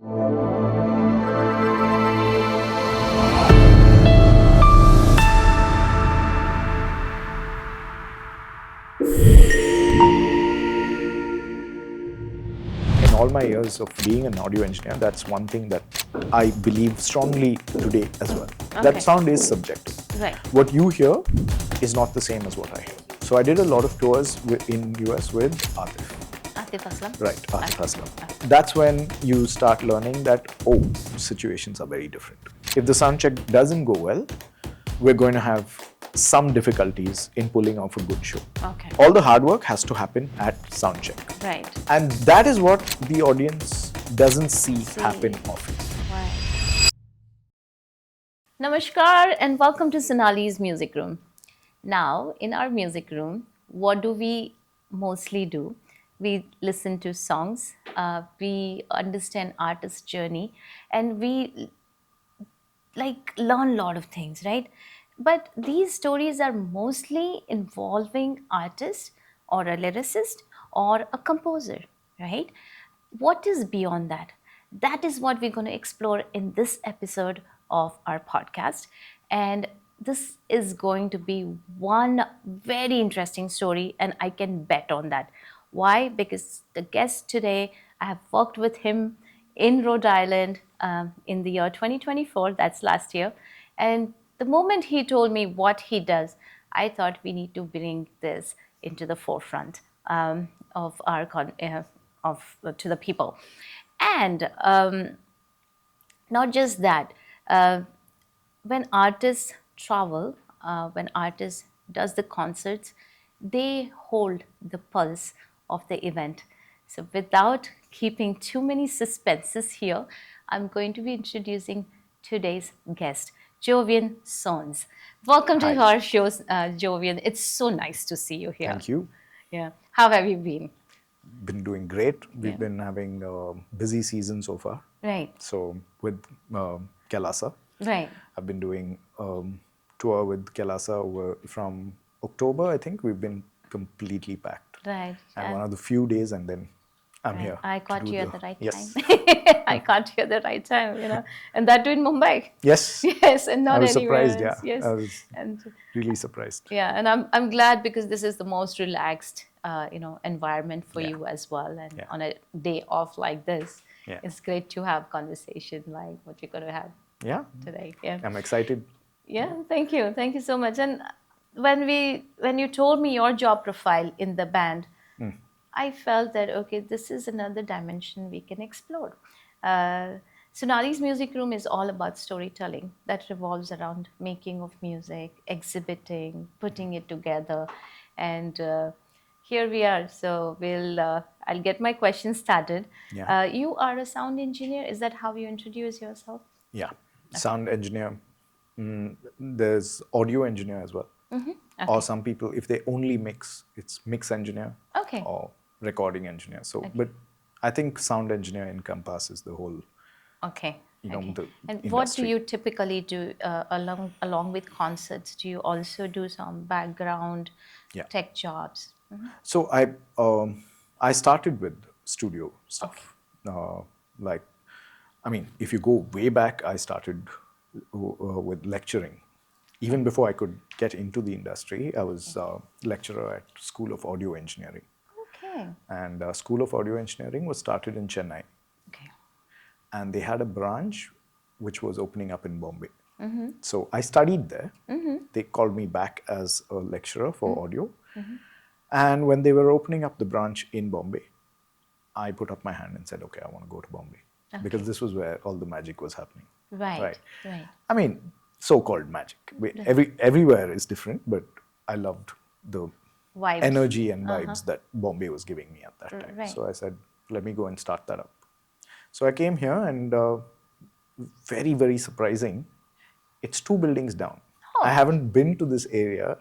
In all my years of being an audio engineer, that's one thing that I believe strongly today as well. Okay. That sound is subjective. Right. What you hear is not the same as what I hear. So I did a lot of tours in US with Atif. Atif Aslam. Right, Atif Aslam. That's when you start learning that, situations are very different. If the sound check doesn't go well, we're going to have some difficulties in pulling off a good show. Okay. All the hard work has to happen at sound check. Right. And that is what the audience doesn't see happen often. Right. Namaskar and welcome to Sonali's Music Room. Now, in our music room, what do we mostly do? We listen to songs, we understand artist's journey, and we learn a lot of things, right? But these stories are mostly involving artist or a lyricist or a composer, right? What is beyond that? That is what we're going to explore in this episode of our podcast. And this is going to be one very interesting story, and I can bet on that. Why? Because the guest today, I have worked with him in Rhode Island in the year 2024, that's last year. And the moment he told me what he does, I thought we need to bring this into the forefront of our to the people. And not just that, when artists travel, when artists does the concerts, they hold the pulse of the event. So without keeping too many suspenses here, I'm going to be introducing today's guest, Jovian Soans. Welcome to our show, Jovian. It's so nice to see you here. Thank you. Yeah. How have you been? Been doing great. We've been having a busy season so far. Right. So with Kailasa, Right. I've been doing tour with Kailasa from October. I think we've been completely packed. Right. And one of the few days, and then I'm here. I caught you at the right Yes. time. I caught you at the right time, and that too in Mumbai. Yes. Yes, and not I was anywhere surprised. else. Yeah. Yes. I was And really surprised. yeah, and I'm glad because this is the most relaxed, environment for you as well. And on a day off like this, it's great to have conversation like what we're going to have today. Yeah. I'm excited. Yeah, thank you so much. And when you told me your job profile in the band, I felt that okay, this is another dimension we can explore. Sonali's Music Room is all about storytelling that revolves around making of music, exhibiting, putting it together, and here we are. So I'll get my questions started. Yeah. You are a sound engineer. Is that how you introduce yourself? Yeah. Sound engineer. There's audio engineer as well. Okay. Or some people, if they only mix, it's mix engineer Okay. or recording engineer. So, but I think sound engineer encompasses the whole. Okay. The And industry. what do you typically do along with concerts? Do you also do some background tech jobs? So I started with studio stuff. If you go way back, I started with lecturing. Even before I could get into the industry, I was a lecturer at School of Audio Engineering. Okay. And School of Audio Engineering was started in Chennai. Okay. And they had a branch which was opening up in Bombay. So I studied there. They called me back as a lecturer for audio. And when they were opening up the branch in Bombay, I put up my hand and said, okay, I want to go to Bombay. Okay. Because this was where all the magic was happening. Right. I mean, so-called magic. Everywhere is different, but I loved the vibes. Energy and vibes that Bombay was giving me at that time. Right. So I said, let me go and start that up. So I came here and very, very surprising, it's 2 buildings down. Oh. I haven't been to this area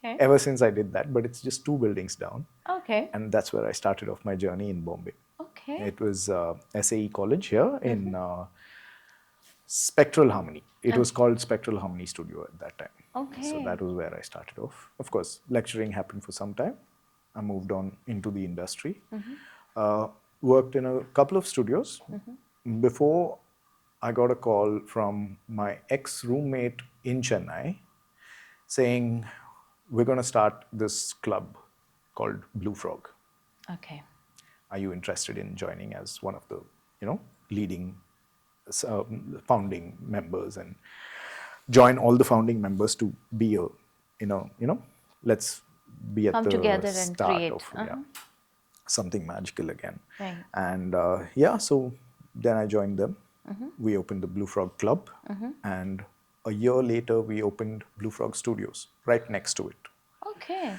ever since I did that, but it's just 2 buildings down. Okay. And that's where I started off my journey in Bombay. Okay. It was SAE College here in Spectral Harmony. It was called Spectral Harmony Studio at that time. Okay. So that was where I started off. Of course, lecturing happened for some time. I moved on into the industry. Worked in a couple of studios. before I got a call from my ex-roommate in Chennai saying, we're going to start this club called Blue Frog. Okay. Are you interested in joining as one of the, leading founding members, and join all the founding members to be let's be at Come the together and start create. of something magical again. Right. And so then I joined them. We opened the Blue Frog Club, and a year later we opened Blue Frog Studios right next to it. Okay.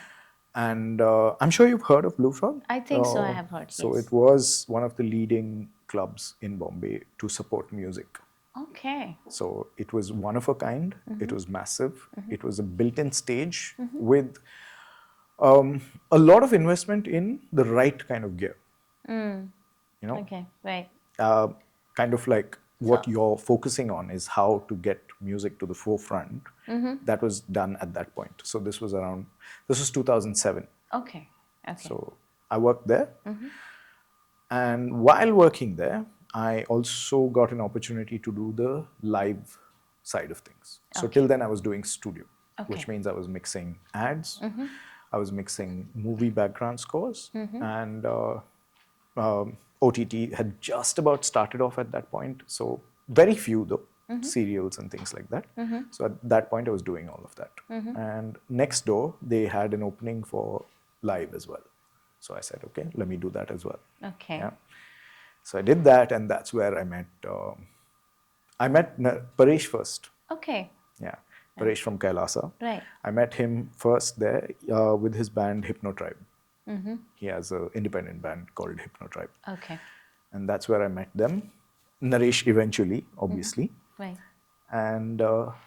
And I'm sure you've heard of Blue Frog. I think so. I have heard. So yes. it was one of the leading clubs in Bombay to support music. Okay. So it was one of a kind. It was massive. It was a built-in stage with a lot of investment in the right kind of gear. Okay. Right. Kind of like what you're focusing on is how to get music to the forefront. That was done at that point. So this was 2007. Okay. Okay. So I worked there. And while working there, I also got an opportunity to do the live side of things. So till then I was doing studio, which means I was mixing ads, I was mixing movie background scores, and OTT had just about started off at that point. So very few though, serials and things like that. So at that point I was doing all of that. And next door, they had an opening for live as well. So I said, okay, let me do that as well. Okay. Yeah. So I did that, and that's where I met Paresh first. Okay. Yeah, Paresh from Kailasa. Right. I met him first there with his band Hypno Tribe. He has an independent band called Hypno Tribe. Okay. And that's where I met them. Naresh eventually, obviously. Right. And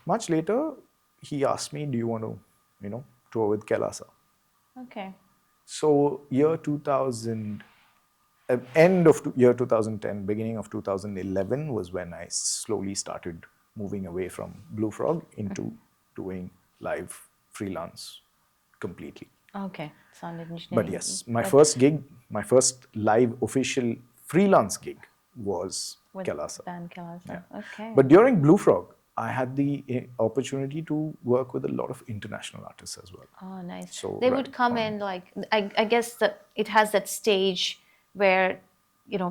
much later, he asked me, do you want to, tour with Kailasa? Okay. So year 2000, end of year 2010, beginning of 2011 was when I slowly started moving away from Blue Frog into doing live freelance completely. Okay. Sound engineering. But yes, my first live official freelance gig was with Kailasa. Band Kailasa. Yeah. Okay. But during Blue Frog, I had the opportunity to work with a lot of international artists as well. Oh, nice. So They would come in like, I guess that it has that stage where,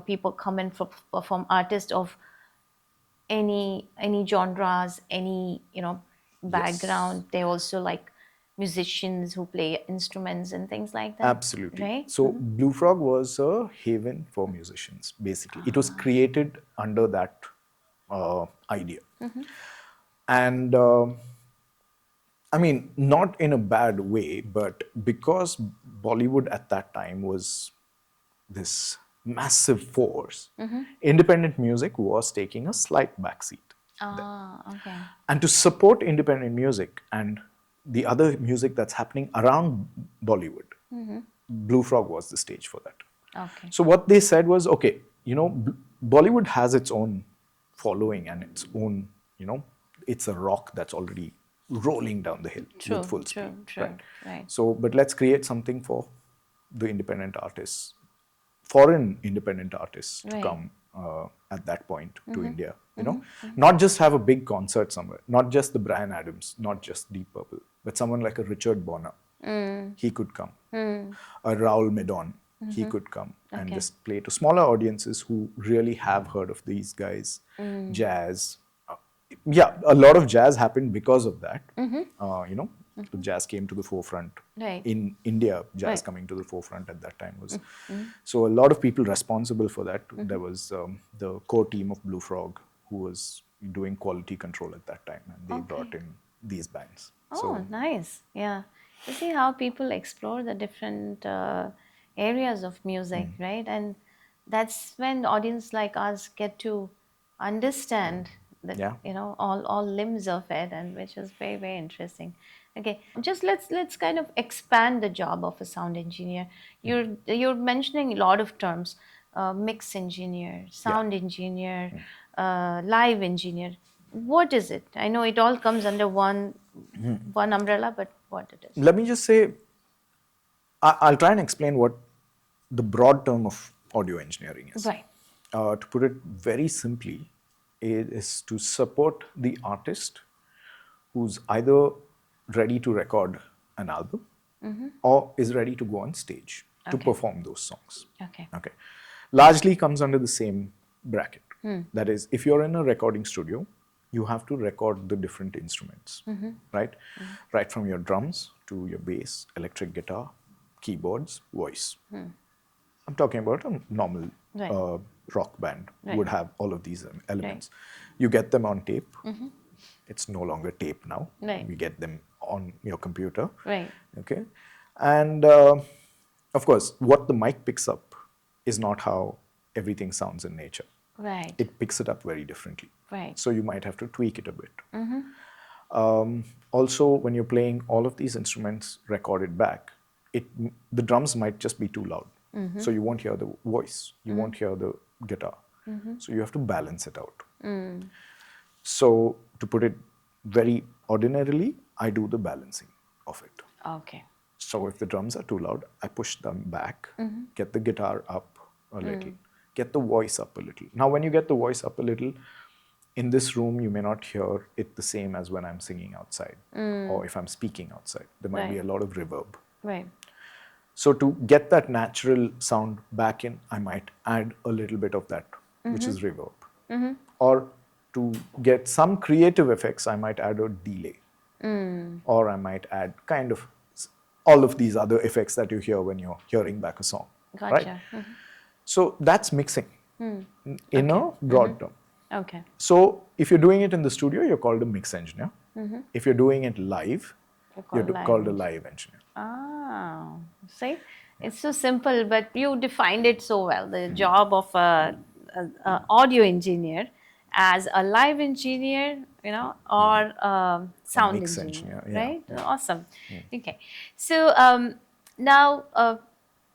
people come in from artists of any genres, any, background. They also like musicians who play instruments and things like that. Absolutely. Right? So Blue Frog was a haven for musicians, basically. It was created under that idea. And I mean, not in a bad way, but because Bollywood at that time was this massive force, independent music was taking a slight backseat. Okay. And to support independent music and the other music that's happening around Bollywood, Blue Frog was the stage for that. Okay. So what they said was, okay, Bollywood has its own following and its own, it's a rock that's already rolling down the hill with full speed. Right. So, but let's create something for the independent artists, foreign independent artists to come at that point to India. Not just have a big concert somewhere, not just the Bryan Adams, not just Deep Purple, but someone like a Richard Bonner. He could come. A Raul Medon, he could come and just play to smaller audiences who really have heard of these guys. Jazz. Yeah, a lot of jazz happened because of that. The jazz came to the forefront. Right. In India, jazz coming to the forefront at that time was. So a lot of people responsible for that. There was the core team of Blue Frog who was doing quality control at that time, and they brought in these bands. Oh, nice. Yeah. You see how people explore the different areas of music, right? And that's when audience like us get to understand that, all limbs of it, and which is very, very interesting. Okay, just let's kind of expand the job of a sound engineer. You're mentioning a lot of terms, mix engineer, sound engineer, live engineer. What is it? I know it all comes under one umbrella, but what it is? Let me just say, I'll try and explain what the broad term of audio engineering is. Right. to put it very simply, it is to support the artist who's either ready to record an album or is ready to go on stage to Okay. perform those songs. Okay. Okay. Largely comes under the same bracket. That is, if you're in a recording studio, you have to record the different instruments, right? Right from your drums to your bass, electric guitar, keyboards, voice. I'm talking about a normal Right. rock band Right. would have all of these elements. You get them on tape. It's no longer tape now. Right. You get them on your computer. Right. Okay. And of course, what the mic picks up is not how everything sounds in nature. Right. It picks it up very differently. Right. So you might have to tweak it a bit. Also, when you're playing all of these instruments recorded back, the drums might just be too loud. So you won't hear the voice, you won't hear the guitar. So you have to balance it out. So to put it very ordinarily, I do the balancing of it. Okay. So if the drums are too loud, I push them back, get the guitar up a little, get the voice up a little. Now, when you get the voice up a little, in this room, you may not hear it the same as when I'm singing outside or if I'm speaking outside. There might be a Right. lot of reverb. Right. So to get that natural sound back in, I might add a little bit of that, which is reverb. Or to get some creative effects, I might add a delay. Or I might add kind of all of these other effects that you hear when you're hearing back a song. Right? Gotcha. So that's mixing in a broad term. Okay. So if you're doing it in the studio, you're called a mix engineer. If you're doing it live, you're called a live engineer. Ah, see, it's so simple, but you defined it so well. The job of a audio engineer as a live engineer, or sound mix engineer, engineer, yeah, right? yeah. Awesome. Okay, so now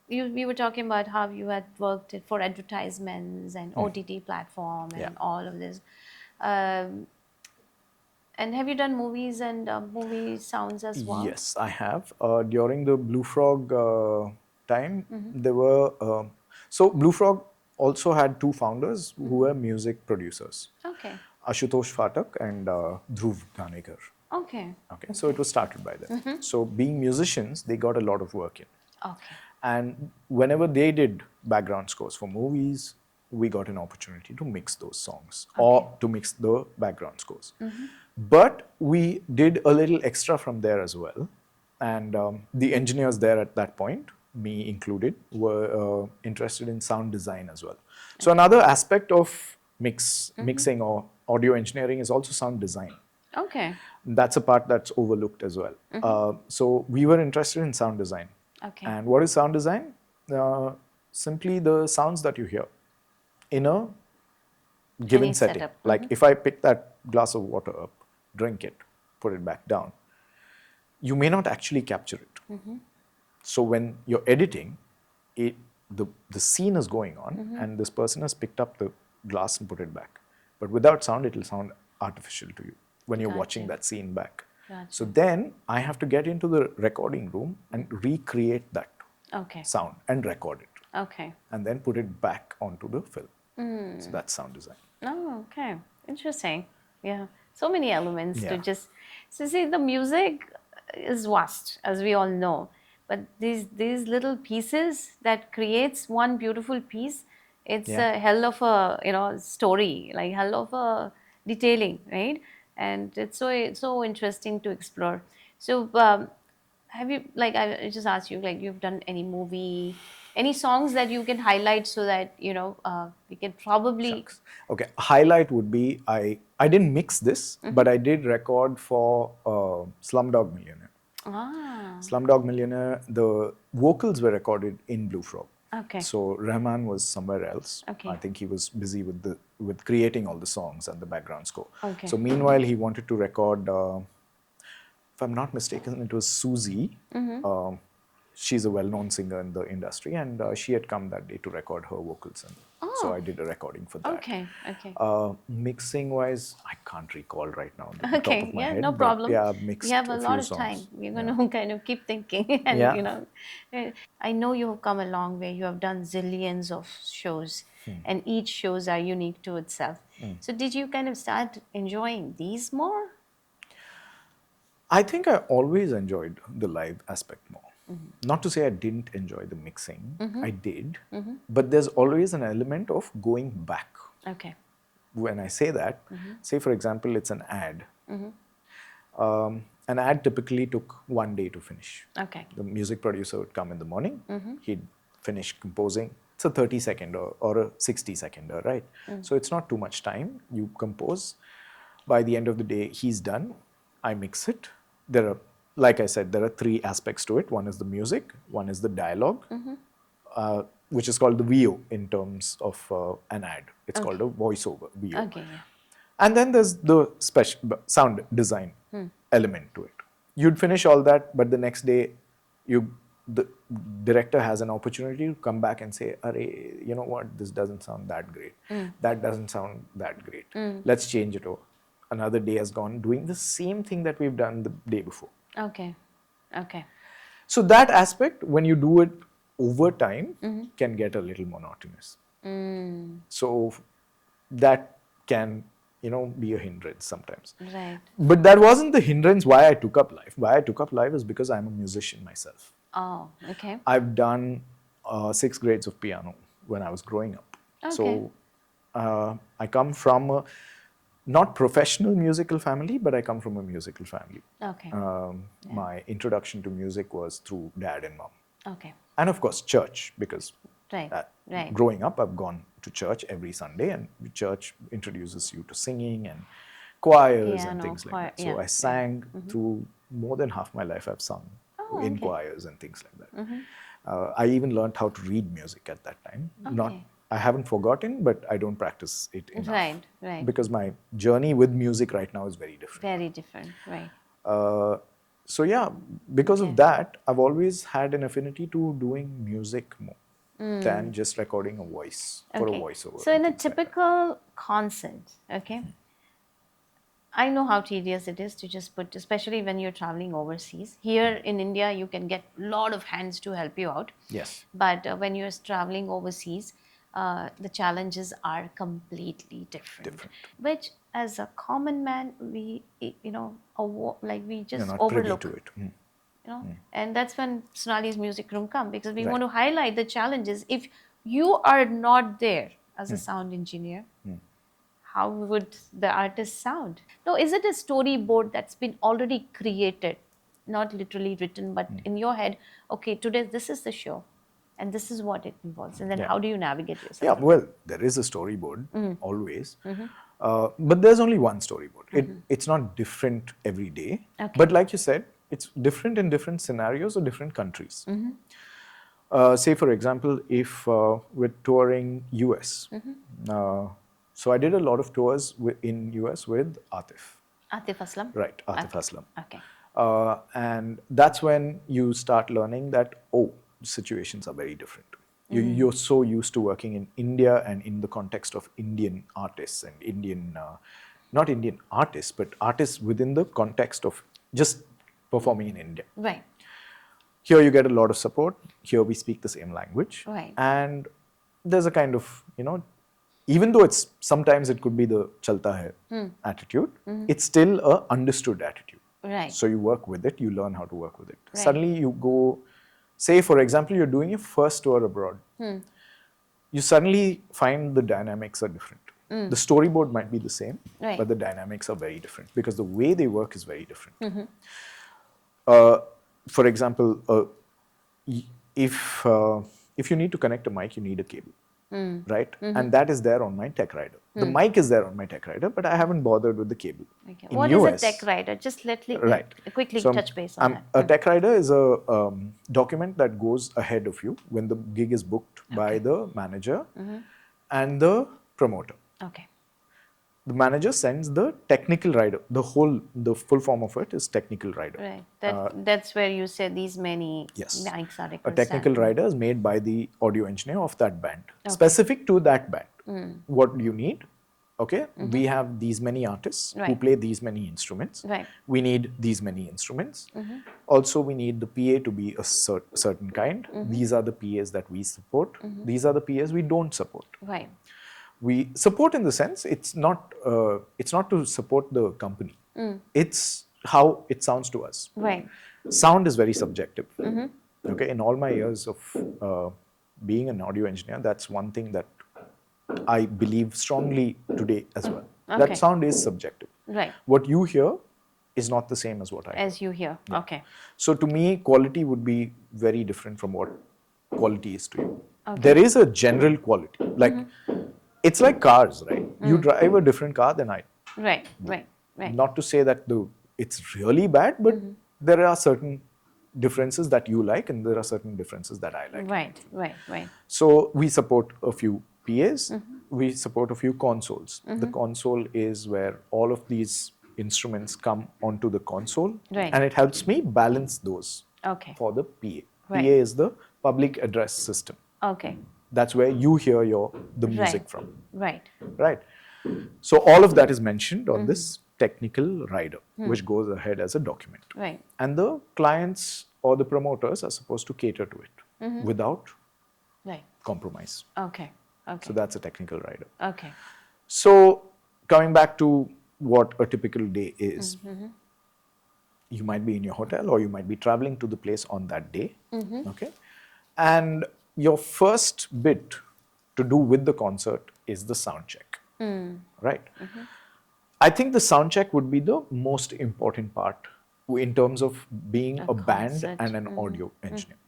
we were talking about how you had worked for advertisements and OTT platform and Yeah. all of this. Um, and have you done movies and movie sounds as well? Yes, I have. During the Blue Frog time, there were. So Blue Frog also had two founders who were music producers, Okay. Ashutosh Phatak and Dhruv Ganekar. Okay. Okay, so it was started by them. So being musicians, they got a lot of work in. Okay. And whenever they did background scores for movies, we got an opportunity to mix those songs or to mix the background scores. But we did a little extra from there as well. And the engineers there at that point, me included, were interested in sound design as well. So another aspect of mixing or audio engineering is also sound design. Okay. That's a part that's overlooked as well. So we were interested in sound design. Okay. And what is sound design? Simply the sounds that you hear in a given Any setting. setup. Like if I pick that glass of water up, drink it, put it back down, you may not actually capture it. So when you're editing, the scene is going on and this person has picked up the glass and put it back. But without sound, it will sound artificial to you when you're watching that scene back. So then I have to get into the recording room and recreate that Okay. sound and record it Okay. and then put it back onto the film. So that's sound design. Oh, okay. Interesting. Yeah. So many elements to Yeah. just. So see, the music is vast, as we all know, but these little pieces that creates one beautiful piece. It's Yeah. a hell of a story, like hell of a detailing, right? And it's so interesting to explore. So have you, like, I just asked you, like, you've done any movie, any songs that you can highlight so that we can probably. Shucks. Okay, highlight would be I didn't mix this, but I did record for Slumdog Millionaire. Ah. Slumdog Millionaire, the vocals were recorded in Blue Frog. Okay. So Rahman was somewhere else. Okay. I think he was busy with creating all the songs and the background score. Okay. So meanwhile, he wanted to record. If I'm not mistaken, it was Susie. She's a well-known singer in the industry, and she had come that day to record her vocals. And So I did a recording for that. Okay, okay. Mixing wise, I can't recall right now the top Okay, of my yeah, head. no But problem. yeah, I've We mixed have a a lot few of time. songs. We're going to kind of keep thinking, and Yeah. I know you have come a long way. You have done zillions of shows, and each shows are unique to itself. So, did you kind of start enjoying these more? I think I always enjoyed the live aspect more. Not to say I didn't enjoy the mixing, I did, but there's always an element of going back. Okay. When I say that, say for example, it's an ad. An ad typically took 1 day to finish. Okay. The music producer would come in the morning, he'd finish composing. It's a 30-second or a 60-seconder, right? So it's not too much time. You compose. By the end of the day, he's done. I mix it. There are, like I said, there are three aspects to it. One is the music, one is the dialogue, which is called the VO in terms of an ad. It's called a voiceover, VO. Okay, yeah. And then there's the special sound design element to it. You'd finish all that, but the next day, the director has an opportunity to come back and say, "Arey, you know what? This doesn't sound that great. That doesn't sound that great. Let's change it over." Another day has gone doing the same thing that we've done the day before. Okay. Okay. So that aspect, when you do it over time, can get a little monotonous. So that can, be a hindrance sometimes. Right. But that wasn't the hindrance why I took up live. Why I took up live is because I'm a musician myself. Oh, okay. I've done 6 grades of piano when I was growing up. Okay. So I come from a not professional musical family, but I come from a musical family. Okay. My introduction to music was through dad and mom. Okay. And of course, church, because Right. Right. growing up, I've gone to church every Sunday, and church introduces you to singing and choirs and Piano, things choir, like that. So yeah, I sang through more than half my life. I've sung in okay. choirs and things like that. I even learned how to read music at that time. Okay. I haven't forgotten, but I don't practice it enough. Right, right. Because my journey with music right now is very different. Very different. Right. So yeah, because of that, I've always had an affinity to doing music more than just recording a voice for a voiceover. So in a and things like that. typical concert, okay, I know how tedious it is to just put, especially when you're traveling overseas. Here in India, you can get a lot of hands to help you out. Yes. But when you're traveling overseas, the challenges are completely different. Which, as a common man, we, we just You're not overlook. privy to it. And that's when Sonali's music room come, because we Right. want to highlight the challenges. If you are not there as a sound engineer, how would the artist sound? No, is it a storyboard that's been already created, not literally written, but in your head? Okay, today this is the show, and this is what it involves, and then Yeah. how do you navigate yourself? Yeah, well, there is a storyboard always, but there's only one storyboard. It's not different every day. Okay. But like you said, it's different in different scenarios or different countries. Say, for example, if we're touring US. So I did a lot of tours in US with Atif. Atif Aslam? Right, Atif Aslam. Okay. And that's when you start learning that, situations are very different. You're so used to working in India and in the context of Indian artists and not Indian artists, but artists within the context of just performing in India. Right. Here you get a lot of support. Here we speak the same language. Right. And there's a kind of, even though sometimes it could be the chalta hai attitude, it's still a understood attitude. Right. So you work with it, you learn how to work with it. Right. Suddenly you go, say for example, you're doing your first tour abroad. You suddenly find the dynamics are different. The storyboard might be the same, Right. but the dynamics are very different because the way they work is very different. For example, if you need to connect a mic, you need a cable. Right? And that is there on my tech rider. The mic is there on my tech rider, but I haven't bothered with the cable. Okay. In What US, is a tech rider? Just Right. quickly So touch base on that. a tech rider is a document that goes ahead of you when the gig is booked by the manager and the promoter. Okay. The manager sends the technical rider. The full form of it is technical rider. Right. That's where you said these many Yes. mics are A technical required. rider is made by the audio engineer of that band, specific to that band. What do you need? Okay, we have these many artists who Right. play these many instruments. Right. We need these many instruments. Also, we need the PA to be a certain kind. These are the PAs that we support. These are the PAs we don't support. Right. We support in the sense it's not to support the company. It's how it sounds to us. Right. Sound is very subjective. Okay, in all my years of being an audio engineer, that's one thing that I believe strongly today as well. Okay. That sound is subjective. Right. What you hear is not the same as what I hear. As you hear. Okay. So to me, quality would be very different from what quality is to you. There is a general quality. Like, it's like cars, right? You drive a different car than I do. Right. Right. Right. Not to say that it's really bad, but there are certain differences that you like and there are certain differences that I like. Right. Right. Right. So we support a few PAs, we support a few consoles. The console is where all of these instruments come onto the console, Right. and it helps me balance those Okay. for the PA. Right. PA is the public address system. Okay. That's where you hear the music Right. from. Right. Right. So all of that is mentioned on this technical rider, which goes ahead as a document. Right. And the clients or the promoters are supposed to cater to it without Right. compromise. Okay. Okay. So that's a technical rider. Okay. So coming back to what a typical day is, you might be in your hotel or you might be traveling to the place on that day. Okay. And your first bit to do with the concert is the sound check. Right. I think the sound check would be the most important part in terms of being a band concert. and an audio engineer.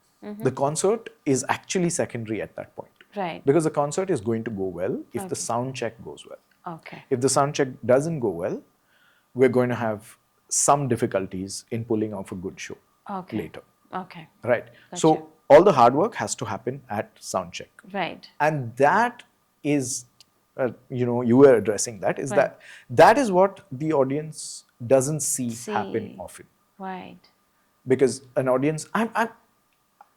The concert is actually secondary at that point. Right. Because the concert is going to go well if the sound check goes well. Okay. If the sound check doesn't go well, we're going to have some difficulties in pulling off a good show Okay. later. Okay. Right. Gotcha. So all the hard work has to happen at sound check. Right. And that is, you were addressing that, is Right. that is what the audience doesn't see happen See. often. Right. Because an audience, I'm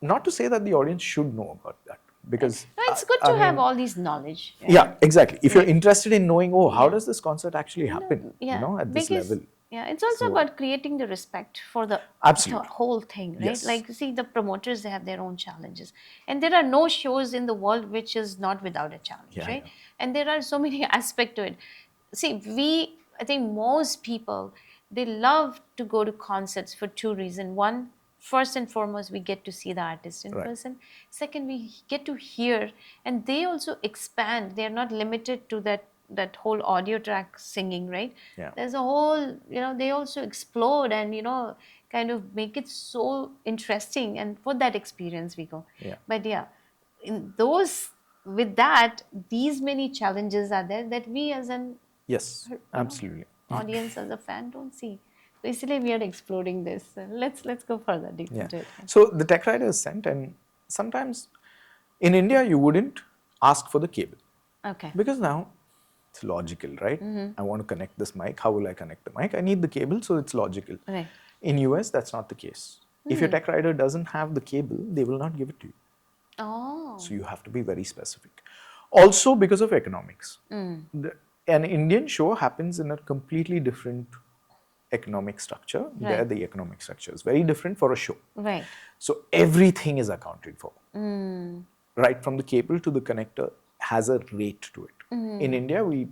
not to say that the audience should know about that. Because No, it's good to have all these knowledge. Right? yeah, exactly. If you're interested in knowing, how does this concert actually happen, Yeah. at this Because- level. Yeah, it's also about creating the respect for the Absolutely. whole thing, right? Yes. Like, see, the promoters, they have their own challenges. And there are no shows in the world which is not without a challenge, Yeah, right? yeah. And there are so many aspects to it. See, I think most people, they love to go to concerts for two reasons. One, first and foremost, we get to see the artist in Right. person. Second, we get to hear, and they also expand. They're not limited to that whole audio track singing, right? Yeah. There's a whole, they also explode and, kind of make it so interesting. And for that experience, we go. Yeah. But yeah, with that, these many challenges are there that we as an Yes, absolutely. audience, as a fan, don't see. So इसलिए we are exploring this. Let's go further deep Yeah. into it. So the tech rider is sent, and sometimes in India you wouldn't ask for the cable Okay. because now it's logical, right? I want to connect this mic. How will I connect the mic? I need the cable, so it's logical. Right. In US, that's not the case. If your tech rider doesn't have the cable, they will not give it to you. Oh. So you have to be very specific. Also because of economics. An Indian show happens in a completely different economic structure. There Right. the economic structure is very different for a show. Right. So everything is accounted for. Right from the cable to the connector has a rate to it. In India, we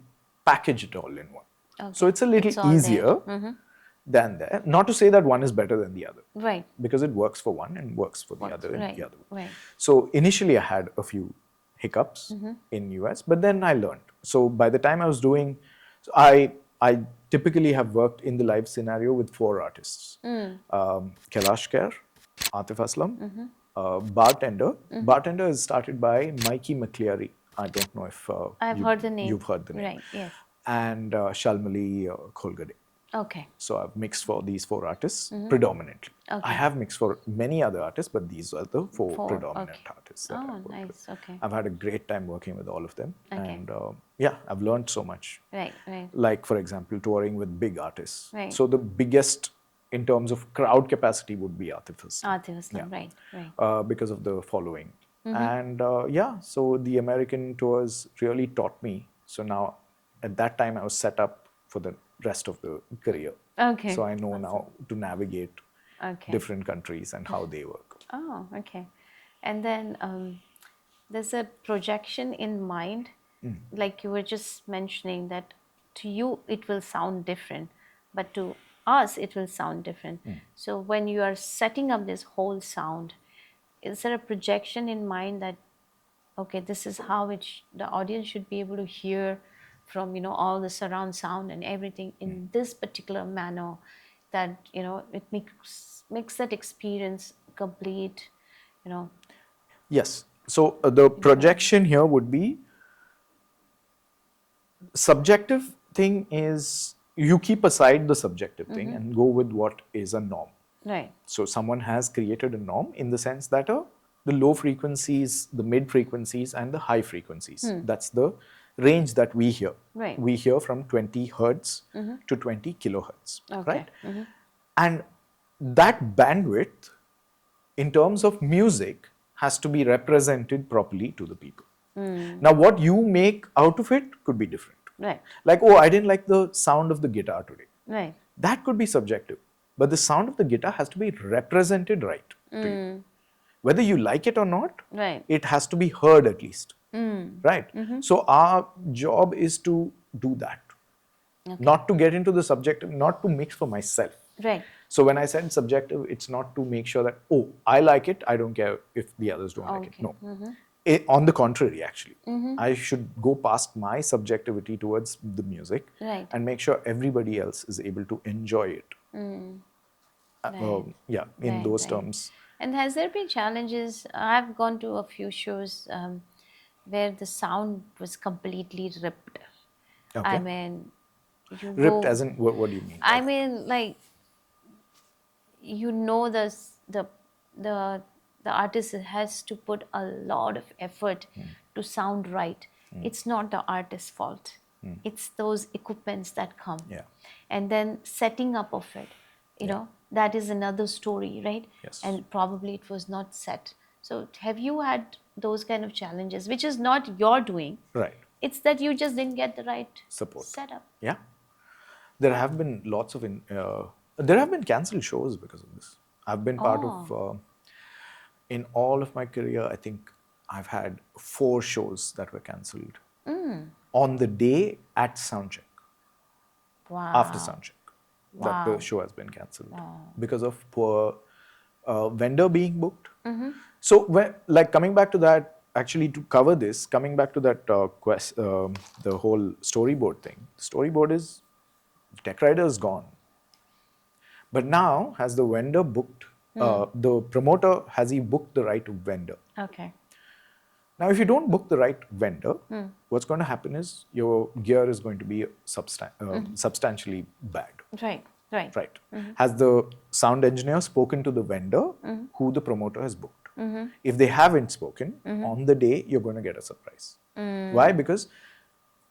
package it all in one. Okay. So it's a little It's all there. easier than there. Not to say that one is better than the other. Right. Because it works for one and works for the other and Right. the other. Right. So initially I had a few hiccups in US, but then I learned. So by the time I was doing, so I typically have worked in the live scenario with 4 artists. Kailash Kher, Atif Aslam, Bartender. Bartender is started by Mikey McCleary. I don't know if I've heard the name. You've heard the name. Right. Yes. And Shalmali Kholgade. Okay. So I've mixed for these 4 artists predominantly. Okay. I have mixed for many other artists, but these are the 4 4, predominant okay. artists. That Oh, I've worked nice. with. Okay. I've had a great time working with all of them. Okay. And yeah, I've learned so much. Right. Right. Like, for example, touring with big artists. Right. So the biggest in terms of crowd capacity would be Atif Aslam. Atif Aslam. Right. Right. Because of the following. And yeah, so the American tours really taught me. So now, at that time, I was set up for the rest of the career. Okay. So I know now to navigate Okay. different countries and how they work. Oh, okay. And then there's a projection in mind, like you were just mentioning that to you it will sound different, but to us it will sound different. So when you are setting up this whole sound, is there a projection in mind that okay, this is how the audience should be able to hear from all the surround sound and everything in this particular manner, that it makes that experience complete, you know Yes. So the projection here would be subjective thing is you keep aside the subjective thing and go with what is a norm. Right. So someone has created a norm in the sense that the low frequencies, the mid frequencies, and the high frequencies. That's the range that we hear. Right. We hear from 20 hertz to 20 kilohertz, Okay. right? And that bandwidth, in terms of music, has to be represented properly to the people. Now, what you make out of it could be different. Right. Like, oh, I didn't like the sound of the guitar today. Right. That could be subjective. But the sound of the guitar has to be represented right to you. Whether you like it or not, Right. it has to be heard at least. Right? So our job is to do that. Not to get into the subjective, not to mix for myself. Right. So when I said subjective, it's not to make sure that, oh, I like it, I don't care if the others don't like it. No. On the contrary, actually, I should go past my subjectivity towards the music Right. and make sure everybody else is able to enjoy it. Yeah, in Right, those right. terms. And has there been challenges? I've gone to a few shows where the sound was completely ripped. Okay. I mean, you Ripped go. as in, what do you mean? I mean, like, the artist has to put a lot of effort to sound right. It's not the artist's fault. It's those equipments that come. Yeah. And then setting up of it, that is another story, right? Yes. And probably it was not set. So have you had those kind of challenges, which is not your doing? Right. It's that you just didn't get the right Support. setup. Yeah. There have been lots of, there have been cancelled shows because of this. I've been part of, in all of my career, I think I've had 4 shows that were cancelled on the day at soundcheck. Wow. After soundcheck, that the show has been cancelled because of poor vendor being booked. So, like coming back to that, actually to cover this, coming back to that the whole storyboard thing. Storyboard is Tech Rider is gone, but now has the vendor booked? The promoter, has he booked the right vendor? Okay. Now, if you don't book the right vendor, what's going to happen is your gear is going to be substantially bad. Right. Right. Right. Has the sound engineer spoken to the vendor who the promoter has booked? If they haven't spoken, on the day, you're going to get a surprise. Why? Because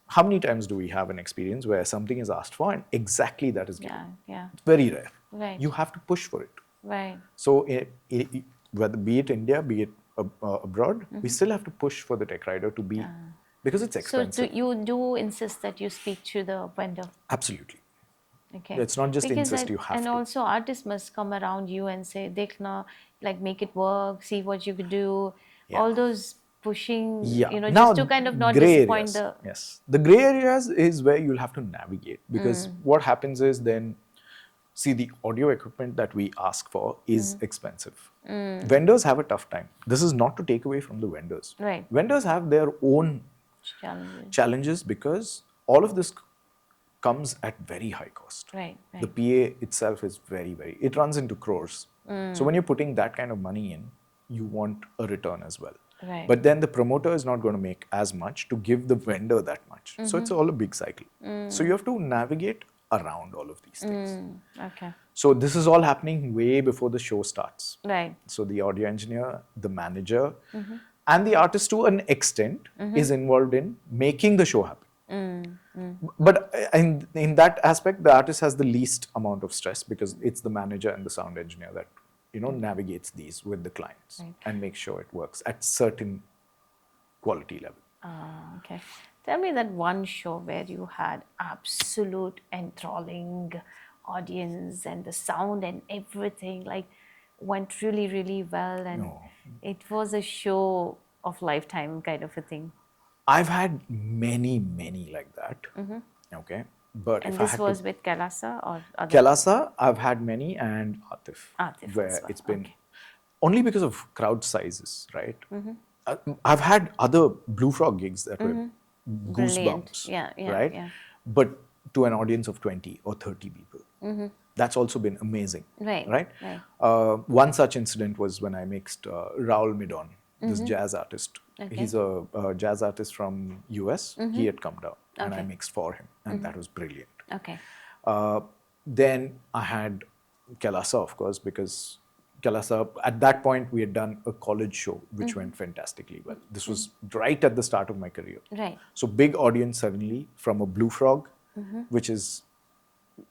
how many times do we have an experience where something is asked for and exactly that is given? Yeah. It's very rare. Right. You have to push for it. Right. So, whether be it India, be it abroad, we still have to push for the Tech Rider to be, because it's expensive. So you do insist that you speak to the vendor? Absolutely. Okay. It's not just insist, you have and to. And also artists must come around you and say, Dekhna, like make it work, see what you could do. Yeah. All those pushing, Now, just to kind of not gray disappoint areas. the... Yes. The gray areas is where you'll have to navigate, because what happens is then, see, the audio equipment that we ask for is expensive. Vendors have a tough time. This is not to take away from the vendors. Right. Vendors have their own challenges because all of this comes at very high cost. Right. The PA itself is very, it runs into crores. So when you're putting that kind of money in, you want a return as well. Right. But then the promoter is not going to make as much to give the vendor that much. So it's all a big cycle. So you have to navigate around all of these things. Okay. So this is all happening way before the show starts. Right. So the audio engineer, the manager, and the artist to an extent is involved in making the show happen. But in that aspect, the artist has the least amount of stress because it's the manager and the sound engineer that navigates these with the clients Right. and makes sure it works at certain quality level. Okay. Tell me that one show where you had absolute enthralling audience and the sound and everything like went really, really well, and No. it was a show of lifetime kind of a thing. I've had many, many like that. Okay. But And if I this had was to with Kailasa or other? Kailasa, I've had many, and Atif, Atif where as well. it's been Okay. only because of crowd sizes, right? I've had other Blue Frog gigs that were Brilliant. goosebumps, Yeah, yeah, right? yeah. But to an audience of 20 or 30 people. That's also been amazing, Right, right? right. One such incident was when I mixed Raul Midon, this jazz artist. Okay. He's a jazz artist from US. He had come down, and I Okay. mixed for him, and that was brilliant. Okay. Then I had Kailasa, of course, because Kailasa, at that point, we had done a college show, which went fantastically well. This was right at the start of my career. Right. So, big audience suddenly from a Blue Frog, which is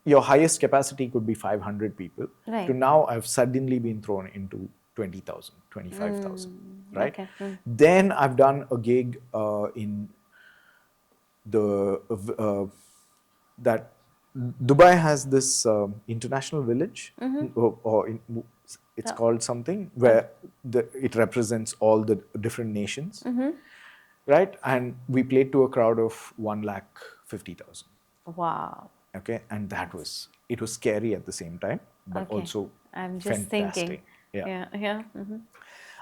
your highest capacity could be 500 people, Right. to now I've suddenly been thrown into 20,000, 25,000, right? Okay. Then I've done a gig in the that Dubai has this international village, it's called something where it represents all the different nations, right? And we played to a crowd of 150,000. Wow. Okay, and it was scary at the same time, but Okay. also I'm just fantastic. thinking. Yeah. Yeah.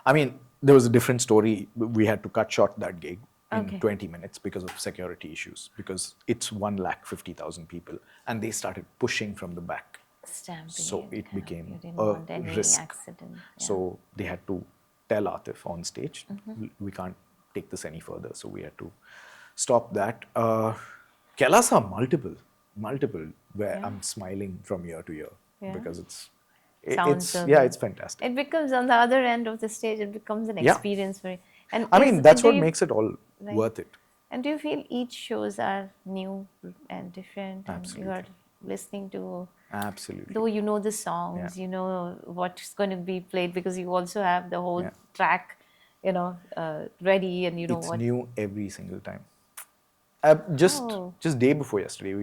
I mean, there was a different story. We had to cut short that gig in Okay. 20 minutes because of security issues, because it's 150,000 people, and they started pushing from the back. Stampede. So it You became didn't a want any risk. accident. Yeah. So they had to tell Atif on stage, we can't take this any further. So we had to stop that. Kailasa, multiple, where I'm smiling from year to year because it's fantastic. It becomes on the other end of the stage. It becomes an Yeah. experience for you. And I mean, that's do what you- makes it all Right. worth it. And do you feel each shows are new and different, and you are listening to? Absolutely. Though you know the songs, you know what's going to be played because you also have the whole track, ready, and you know It's what. new every single time. Oh. Just day before yesterday,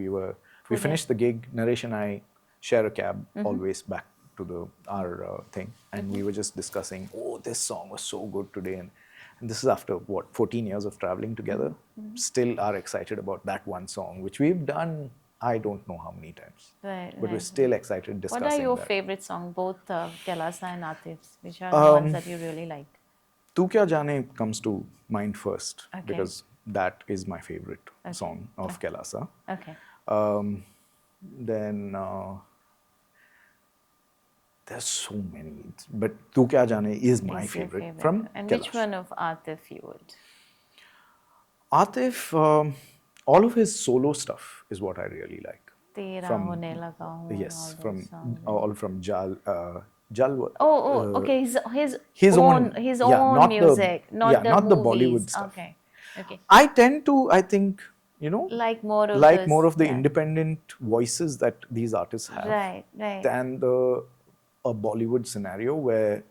we finished the gig. Naresh and I share a cab always back to our thing, and we were just discussing. Oh, this song was so good today, and this is after 14 years of traveling together. Still are excited about that one song, which we've done. I don't know how many times, Right, but we're right. still excited discussing What are your that. favorite songs, both Kailasa and Atif's? Which are the ones that you really like? Tu Kya Jaane comes to mind first Okay. because that is my favorite song of Kailasa. Okay. Then there's so many, but Tu Kya Jaane is my Is your favorite from And Kailash. which one of Atif you would? Atif, all of his solo stuff is what I really like. Tera Hone Laga Hoon, Yes, all those songs. all from Jal. Okay. His own not music, not the not the movies. Bollywood stuff. Okay. I tend to, I think, Like more of like those, more of the yeah. independent voices that these artists have Right. than a Bollywood scenario where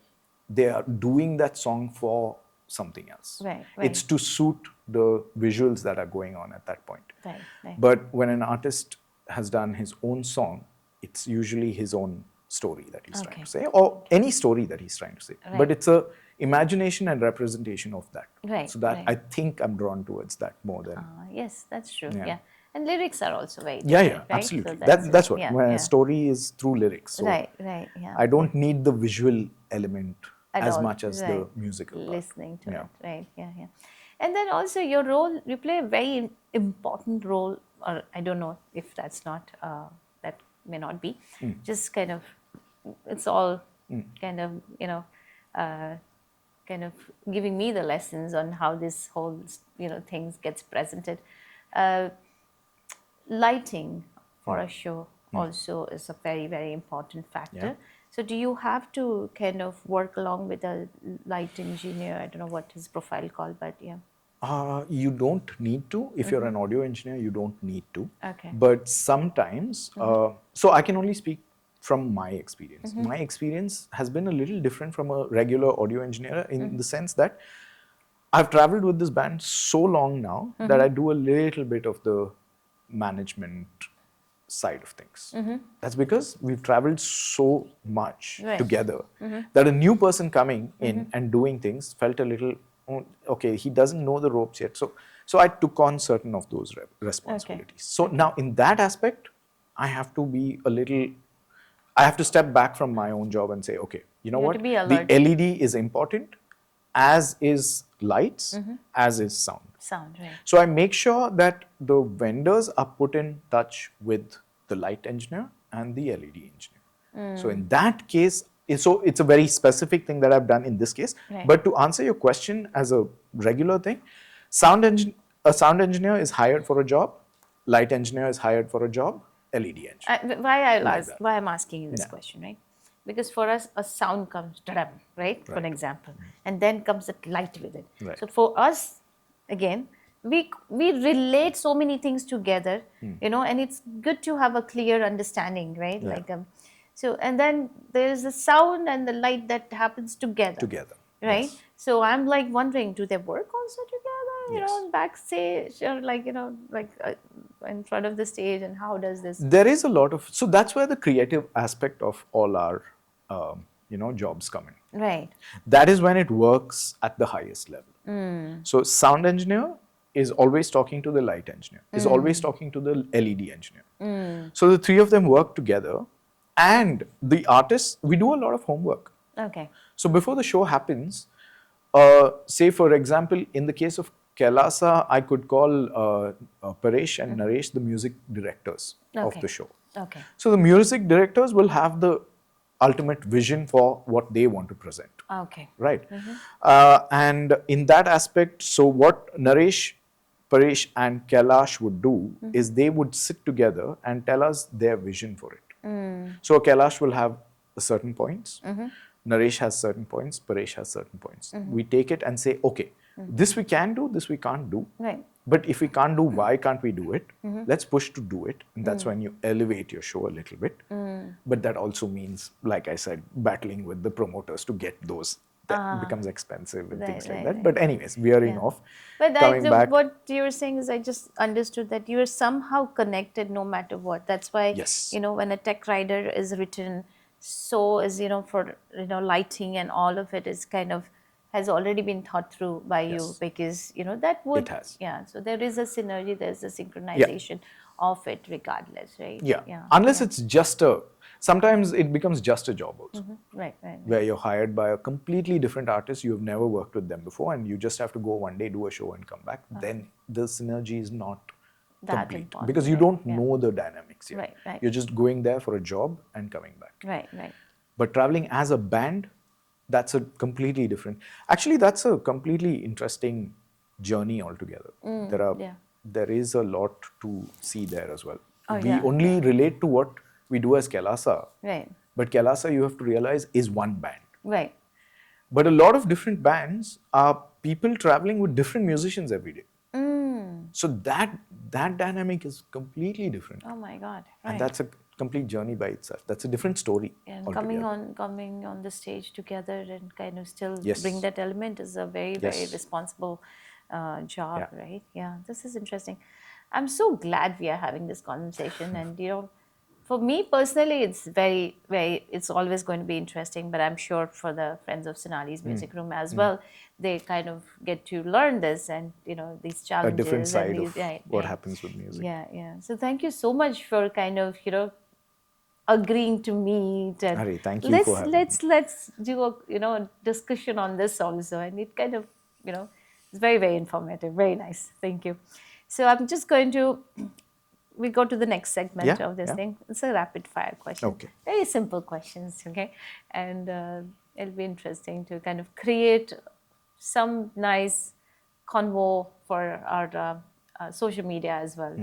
they are doing that song for something else. Right. It's to suit the visuals that are going on at that point. Right. But when an artist has done his own song, it's usually his own story that he's trying to say, or any story that he's trying to say. But it's a imagination and representation of that. Right, So that right. I think I'm drawn towards that more than. Yes, that's true. Yeah. And lyrics are also very Yeah, different, right? absolutely. So That's what. yeah, My yeah. story is through lyrics. So Right. Yeah. I don't need the visual element At as all, much as the right. musical part. Listening to Yeah. it, right? Yeah. And then also your role, you play a very important role, or I don't know if that's not, that may not be, just kind of, it's all kind of, kind of giving me the lessons on how this whole, things gets presented. Lighting for a show also is a very, very important factor. Yeah. So do you have to kind of work along with a light engineer? I don't know what his profile called, but yeah. You don't need to. If you're an audio engineer, you don't need to. Okay. But sometimes, so I can only speak from my experience. My experience has been a little different from a regular audio engineer in the sense that I've traveled with this band so long now that I do a little bit of the management side of things. That's because we've traveled so much Right. together that a new person coming in and doing things felt a little, oh, okay, he doesn't know the ropes yet. So I took on certain of those responsibilities. So now in that aspect, I have to be a little, I have to step back from my own job and say, okay, you know You have what? to be The alert. LED is important, as is lights, as is sound. Sound, right. So I make sure that the vendors are put in touch with the light engineer and the LED engineer. So in that case, so it's a very specific thing that I've done in this case. Right. But to answer your question as a regular thing, a sound engineer is hired for a job, light engineer is hired for a job, LED engineer. Why I'm asking you this question, right? Because for us, a sound comes, ta-dam, right? For an example, and then comes a light with it. Right. So for us, again, we relate so many things together, and it's good to have a clear understanding, right? Yeah. Like so, and then there's the sound and the light that happens together. Together, Right. yes. So I'm like wondering, do they work also together? Yes. Backstage or in front of the stage, and how does this? There is a lot of, so that's where the creative aspect of all our, jobs come in. Right. That is when it works at the highest level. So sound engineer is always talking to the light engineer, is always talking to the LED engineer. So the three of them work together, and the artists, we do a lot of homework. Okay. So before the show happens, say for example, in the case of Kailasa, I could call Paresh and Naresh the music directors of the show. Okay. So the music directors will have the ultimate vision for what they want to present. Okay. Right. And in that aspect, so what Naresh, Paresh and Kailash would do is they would sit together and tell us their vision for it. So Kailash will have certain points, Naresh has certain points, Paresh has certain points. We take it and say, okay, this we can do, this we can't do. Right. But if we can't do, why can't we do it? Let's push to do it. And that's when you elevate your show a little bit. But that also means, like I said, battling with the promoters to get those. That becomes expensive and things like that. But anyways, veering off. But coming back, what you're saying is, I just understood that you are somehow connected no matter what. That's why, Yes. When a tech rider is written, so is, for, lighting and all of it is kind of has already been thought through by you, Yes. because, that would. It has. Yeah. So there is a synergy, there's a synchronization of it regardless, right? yeah. Unless it's just sometimes it becomes just a job also. Right. Where you're hired by a completely different artist, you've never worked with them before, and you just have to go one day, do a show and come back. Then the synergy is not That complete important, because you right, don't yeah. know the dynamics yet. Right. You're just going there for a job and coming back. Right. But traveling as a band, that's a completely different. Actually, that's a completely interesting journey altogether. There is a lot to see there as well. We only relate to what we do as Kailasa. Right. But Kailasa, you have to realize, is one band. Right. But a lot of different bands are people traveling with different musicians every day. So that dynamic is completely different. Oh my God. Right. And that's a complete journey by itself. That's a different story. And altogether. coming on the stage together and kind of still Yes. bring that element is a very, very Yes. responsible job, Yeah. right? Yeah, this is interesting. I'm so glad we are having this conversation, and for me personally, it's very, very. It's always going to be interesting, but I'm sure for the friends of Sonali's music room as well, they kind of get to learn this and these A challenges different side and of these, what happens with music. Yeah. So thank you so much for kind of agreeing to meet, and Hari, thank you for having let's do a discussion on this also, and it kind of it's very, very informative, very nice. Thank you. So I'm just going to we go to the next segment of this thing. It's a rapid fire question. Okay. Very simple questions, okay, and it'll be interesting to kind of create some nice convo for our social media as well.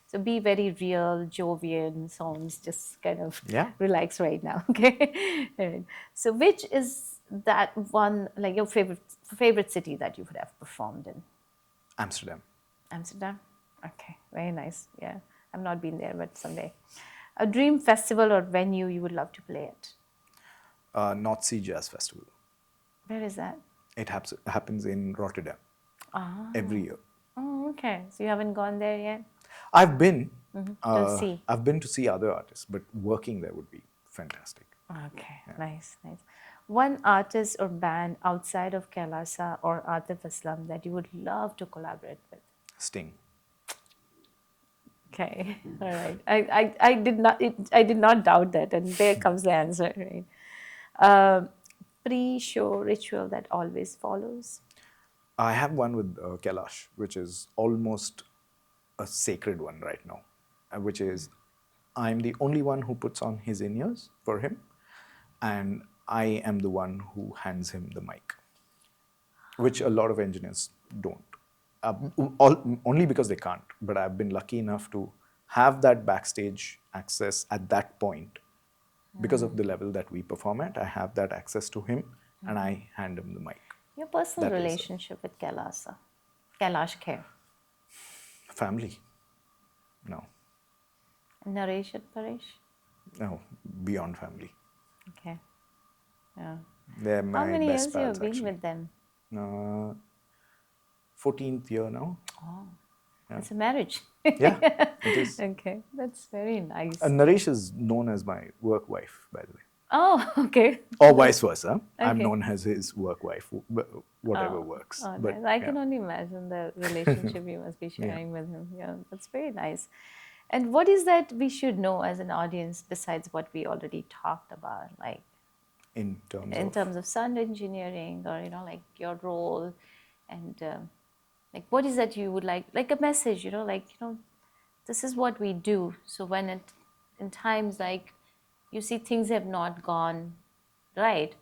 So be very real, Jovian Soans, just kind of relax right now, okay? Right. So which is that one, like your favorite city that you would have performed in? Amsterdam. Amsterdam? Okay, very nice. Yeah, I've not been there, but someday. a dream festival or venue you would love to play at? North Sea Jazz Festival. Where is that? It happens in Rotterdam Ah. every year. Oh, okay. So you haven't gone there yet? I've been. To see. I've been to see other artists, but working there would be fantastic. Okay, nice, nice. One artist or band outside of Kailasa or Atif Aslam that you would love to collaborate with? Sting. Okay, all right. I did not doubt that, and there comes the answer, right? Pre-show ritual that always follows. I have one with Kailash, which is almost a sacred one right now, which is I'm the only one who puts on his in-ears for him, and I am the one who hands him the mic, which a lot of engineers don't. Only because they can't, but I've been lucky enough to have that backstage access at that point. Because of the level that we perform at, I have that access to him, and I hand him the mic. Your personal That is relationship with Kailash Kher. family. No, Naresh and Paresh? no, beyond family. Okay. Yeah. They're my How many best years you pals, have been actually. with them? 14th year now. Oh, it's a marriage. Yeah, it is. Okay, that's very nice. Naresh is known as my work wife, by the way. Oh, okay. Or vice versa. I'm Okay. known as his work wife, whatever works. Oh, But nice. I yeah. can only imagine the relationship you must be sharing with him. Yeah, that's very nice. And what is that we should know as an audience besides what we already talked about, like in terms in of terms of sound engineering, or like your role, and like what is that you would like a message, this is what we do. So when in times like you see things have not gone right,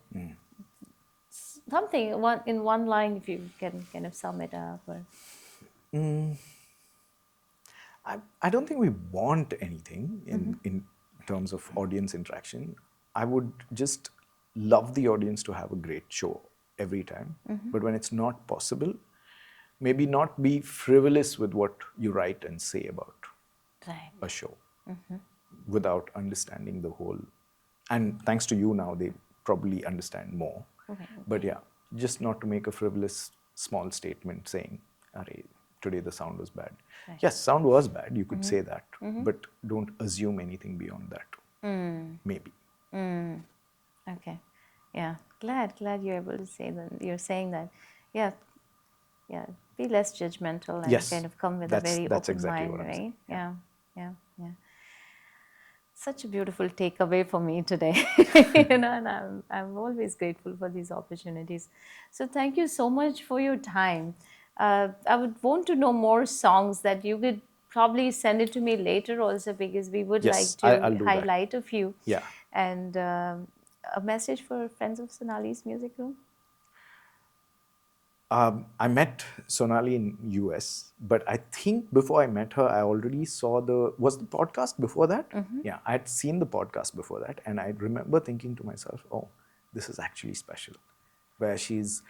something in one line, if you can kind of sum it up. Or I don't think we want anything in terms of audience interaction. I would just love the audience to have a great show every time. But when it's not possible, maybe not be frivolous with what you write and say about right. a show without understanding the whole. And thanks to you now, they probably understand more. Okay. But yeah, just not to make a frivolous small statement saying, "Arey, today the sound was bad." Yes, sound was bad, you could say that, but don't assume anything beyond that. Maybe. Okay. Yeah. Glad you're able to say that. You're saying that. Yeah. Yeah. Be less judgmental and Yes, kind of come with a that's very open exactly mind, what I'm right? saying. Yeah. Yeah. Yeah. Such a beautiful takeaway for me today. And I'm always grateful for these opportunities. So thank you so much for your time. I would want to know more songs that you could probably send it to me later also, because we would like Yes, to I'll do that. highlight a few. Yeah. And a message for friends of Sonali's Music Room? I met Sonali in US, but I think before I met her, I already saw was the podcast before that? Yeah, I had seen the podcast before that, and I remember thinking to myself, oh, this is actually special, where she's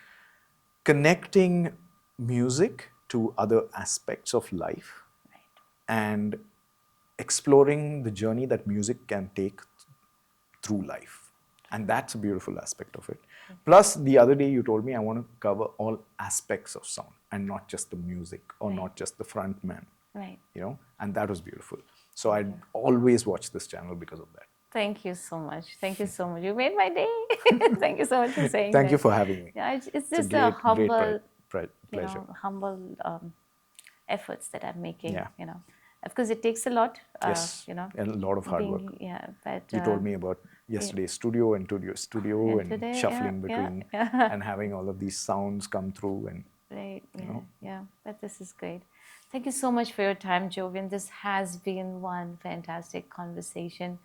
connecting music to other aspects of life and exploring the journey that music can take through life. And that's a beautiful aspect of it. Plus, the other day you told me I want to cover all aspects of sound and not just the music or not just the front man. Right. And that was beautiful. So I'd always watch this channel because of that. Thank you so much. Thank you so much. You made my day. Thank you so much for saying Thank that. you for having me. Yeah, it's a just great, a humble, pleasure. humble efforts that I'm making. Yeah. Of course, it takes a lot. Yes, and a lot of hard work. Yeah, but You told me about yesterday's studio and today's studio and today, shuffling between and having all of these sounds come through and right, yeah. But this is great. Thank you so much for your time, Jovian. This has been one fantastic conversation.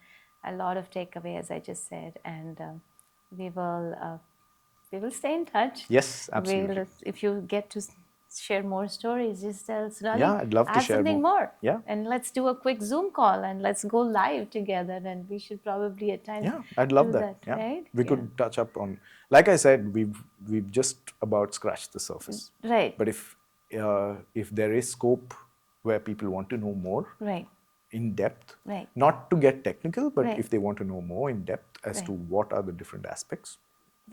A lot of takeaway, as I just said, and we will stay in touch. Yes, absolutely. If you get to share more stories, just tell Sonali, Yeah, I'd love to share something more. Yeah. And let's do a quick Zoom call and let's go live together. And we should probably at times I'd love do that. Yeah. right? We could touch up on, like I said, we've just about scratched the surface. Right. But if there is scope where people want to know more, Right. in depth, Right. not to get technical, but Right. if they want to know more in depth as to what are the different aspects,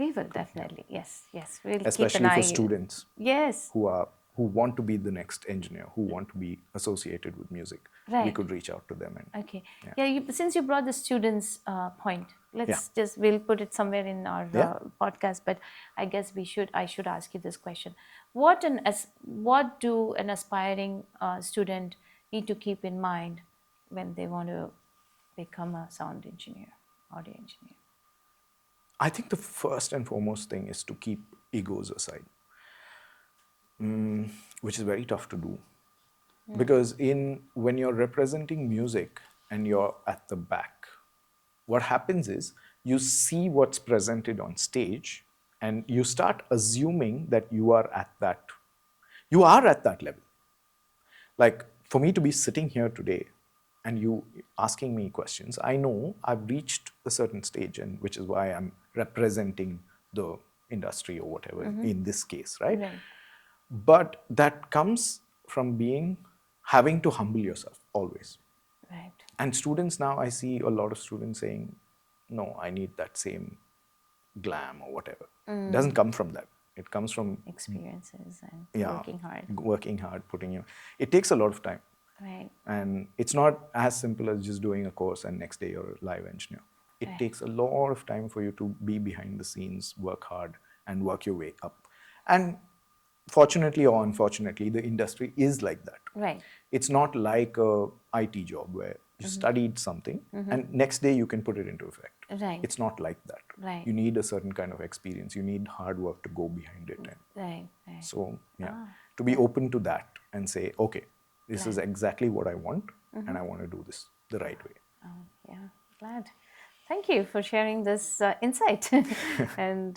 We will definitely. Yes. We'll keep an especially eye. for students Yes. who want to be the next engineer, who want to be associated with music. We Right. could reach out to them. And Okay. Yeah. Since you brought the students' point, let's we'll put it somewhere in our podcast. But I guess I should ask you this question: what do an aspiring student need to keep in mind when they want to become a sound engineer, audio engineer? I think the first and foremost thing is to keep egos aside, which is very tough to do. Because when you're representing music and you're at the back, what happens is you see what's presented on stage and you start assuming that you are at that level. Like for me to be sitting here today and you asking me questions, I know I've reached a certain stage, and which is why I'm representing the industry or whatever in this case, right? But that comes from having to humble yourself always. Right. And students now, I see a lot of students saying, no, I need that same glam or whatever. It doesn't come from that. It comes from Experiences and working hard, it takes a lot of time. Right. And it's not as simple as just doing a course and next day you're a live engineer. It takes a lot of time for you to be behind the scenes, work hard, and work your way up. And fortunately or unfortunately, the industry is like that. Right. It's not like a IT job where you studied something and next day you can put it into effect. Right. It's not like that. Right. You need a certain kind of experience. You need hard work to go behind it. Right. So, to be open to that and say, okay, this is exactly what I want and I want to do this the right way. Yeah, glad. Thank you for sharing this insight. And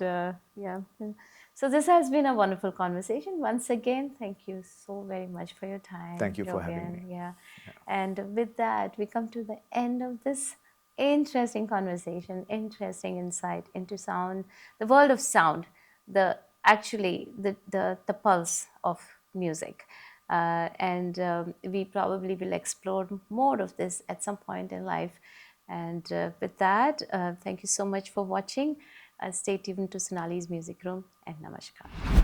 so this has been a wonderful conversation. Once again, thank you so very much for your time. Thank you for having me. Yeah. And with that, we come to the end of this interesting conversation, interesting insight into sound, the world of sound, the pulse of music. We probably will explore more of this at some point in life. And with that, thank you so much for watching. Stay tuned to Sonali's Music Room, and namaskar.